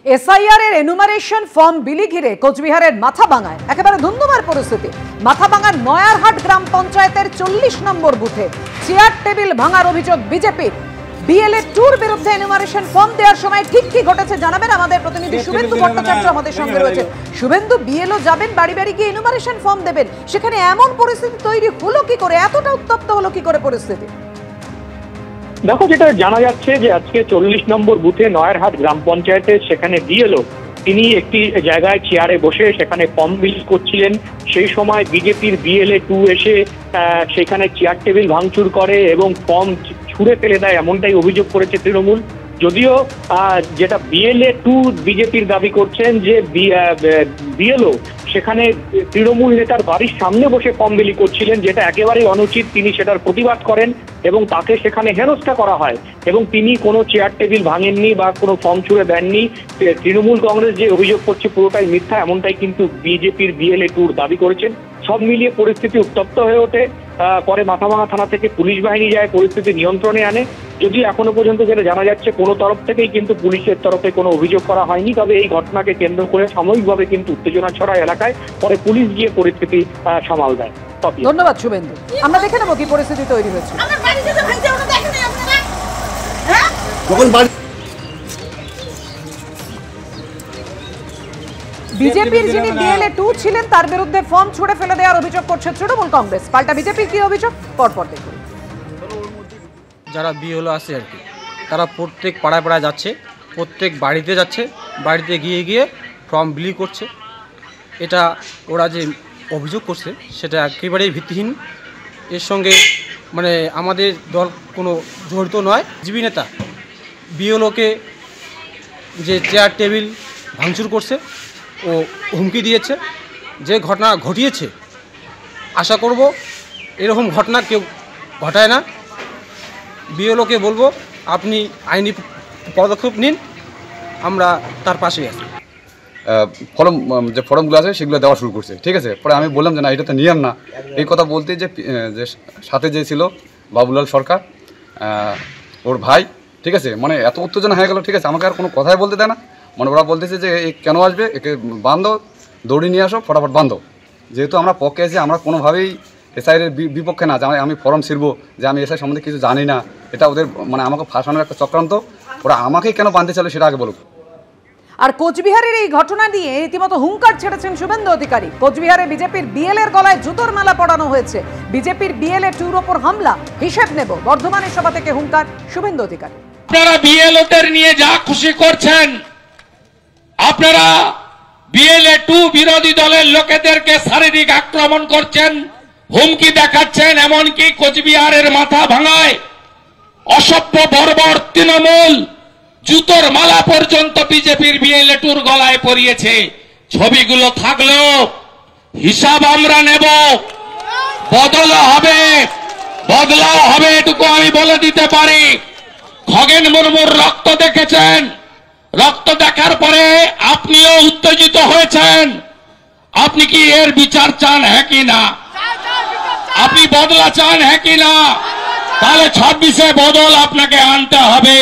SIR এর enumeration form বিলি ঘিরে কোচবিহারের মাথাভাঙায় একেবারে ধুন্ধুমার পরিস্থিতি। মাথাভাঙার নয়ারহাট গ্রাম পঞ্চায়েতের 40 নম্বর বুথে চেয়ার টেবিল ভাঙার অভিযোগ বিজেপির। বিএলএ টুর বিরুদ্ধে এনুমারেশন ফর্ম দেওয়ার সময় ঠিক কি ঘটেছে জানাবেন আমাদের প্রতিনিধি শুভেন্দু ভট্টাচার্য আমাদের সঙ্গে রয়েছে। শুভেন্দু, বিএলও যাবেন, বাড়ি বাড়ি গিয়ে এনুমারেশন ফর্ম দেবেন, সেখানে এমন পরিস্থিতি তৈরি হলো কি করে, এতটা উত্তপ্ত হলো কি করে পরিস্থিতি? দেখো, যেটা জানা যাচ্ছে যে আজকে 40 নম্বর বুথে নয়ারহাট গ্রাম পঞ্চায়েতে সেখানে বিএলও তিনি একটি জায়গায় চেয়ারে বসে সেখানে ফর্ম বিলি করছিলেন। সেই সময় বিজেপির বিএলএ 2 এসে সেখানে চেয়ার টেবিল ভাঙচুর করে এবং ফর্ম ছুঁড়ে ফেলে দেয়, এমনটাই অভিযোগ করেছে তৃণমূল। যদিও যেটা বিএলএ 2 বিজেপির দাবি করছেন যে বিএলও সেখানে তৃণমূল নেতার বাড়ির সামনে বসে ফর্ম বিলি করছিলেন, যেটা একেবারেই অনুচিত। তিনি সেটার প্রতিবাদ করেন এবং তাকে সেখানে হেনস্থা করা হয় এবং তিনি কোনো চেয়ার টেবিল ভাঙেননি বা কোনো ফর্ম ছুঁড়ে দেননি। তৃণমূল কংগ্রেস যে অভিযোগ করছে পুরোটাই মিথ্যা, এমনটাই কিন্তু বিজেপির বিএলএ 2 দাবি করেছেন। সব মিলিয়ে পরিস্থিতি উত্তপ্ত হয়ে ওঠে। পরে মাথাভাঙা থানা থেকে পুলিশ বাহিনী যায়, পরিস্থিতি নিয়ন্ত্রণে আনে। যদিও এখনো পর্যন্ত যেটা জানা যাচ্ছে কোনো তরফ থেকেই কিন্তু পুলিশের তরফে কোনো অভিযোগ করা হয়নি। তবে এই ঘটনাকে কেন্দ্র করে সাময়িকভাবে কিন্তু উত্তেজনা ছড়ায় এলাকায়, পরে পুলিশ গিয়ে পরিস্থিতি সামাল দেয়। ধন্যবাদ শুভেন্দু। আমরা দেখে নেবো কি পরিস্থিতি তৈরি হয়েছে। বিজেপির যিনি বিএলএ 2 ছিলেন তার বিরুদ্ধে ফর্ম ছুঁড়ে ফেলে দেওয়ার অভিযোগ করছে তৃণমূল কংগ্রেস। পাল্টা বিজেপির কি অভিযোগ, পরপর দেখুন। যারা বিএলও আছে আর কি, তারা প্রত্যেক পাড়ায় পাড়ায় যাচ্ছে, প্রত্যেক বাড়িতে যাচ্ছে, বাড়িতে গিয়ে গিয়ে ফর্ম বিলি করছে। এটা ওরা যে অভিযোগ করছে সেটা একেবারেই ভিত্তিহীন। এর সঙ্গে মানে আমাদের দল কোনো জড়িত নয়। বিজেপি নেতা বিএলওকে যে চেয়ার টেবিল ভাঙচুর করছে ও হুমকি দিয়েছে, যে ঘটনা ঘটিয়েছে আশা করব এরকম ঘটনা কেউ ঘটায় না। বিএলওকে বলবো আপনি আইনি পদক্ষেপ নিন, আমরা তার পাশেই আছি। ফর্ম যে ফর্মগুলো আছে সেগুলো দেওয়া শুরু করছে, ঠিক আছে। পরে আমি বললাম যে না, এটা তো নিয়ম না। এই কথা বলতে যে সাথে যে ছিল বাবুলাল সরকার, ওর ভাই, ঠিক আছে, মানে এত উত্তেজনা হয়ে গেল, ঠিক আছে। আমাকে আর কোনো কথাই বলতে দেয় না। মানে ওরা বলতেছে যে এ কেন আসবে, একে বান্ধো, দৌড়ি নিয়ে আসো, ফটাফট বান্ধো। যেহেতু আমরা পক্ষে আছি, আমরা কোনোভাবেই এসআইয়ের বিপক্ষে না। আমি ফর্ম ছিড়বো, যে আমি এসআই সম্বন্ধে কিছু জানি না, এটা ওদের মানে আমাকে ফাঁসানোর একটা চক্রান্ত। ওরা আমাকে কেন বাঁধতে চাইলো সেটা আগে বলুক। আর কোচবিহারের এই ঘটনা নিয়ে রীতিমতো হুঙ্কার ছেড়েছেন শুভেন্দু অধিকারী। কোচবিহারে বিজেপির বিএলএর গলায় জুতোর মালা পরানো হয়েছে। বিজেপির বিএলএ 2-র ওপর হামলা, হিসেব নেব। বর্ধমানের সভা থেকে হুঙ্কার শুভেন্দু অধিকারী। আপনারা বিএলওদের নিয়ে যা খুশি করছেন, আপনারা বিএলএ 2 বিরোধী দলের লোকেদেরকে শারীরিক আক্রমণ করছেন, হুমকি দেখাচ্ছেন। এমনকি কোচবিহারের মাথাভাঙায় অসভ্য বর্বর তৃণমূল জুতোর মালা পর্যন্ত বিজেপির বিএলএ 2-র গলায় পরিয়েছে। ছবিগুলো থাকলেও হিসাব আমরা নেব। বদলাও হবে, এটুকু আমি বলে দিতে পারি। খগেন মুর্মুর রক্ত দেখেছেন, রক্ত দেখার পরে আপনিও উত্তেজিত হয়েছেন। আপনি কি এর বিচার চান, হ্যাঁ কি না? আপনি বদলা চান, হ্যাঁ কি না? তাহলে 26-এ বদল আপনাকে আনতে হবে।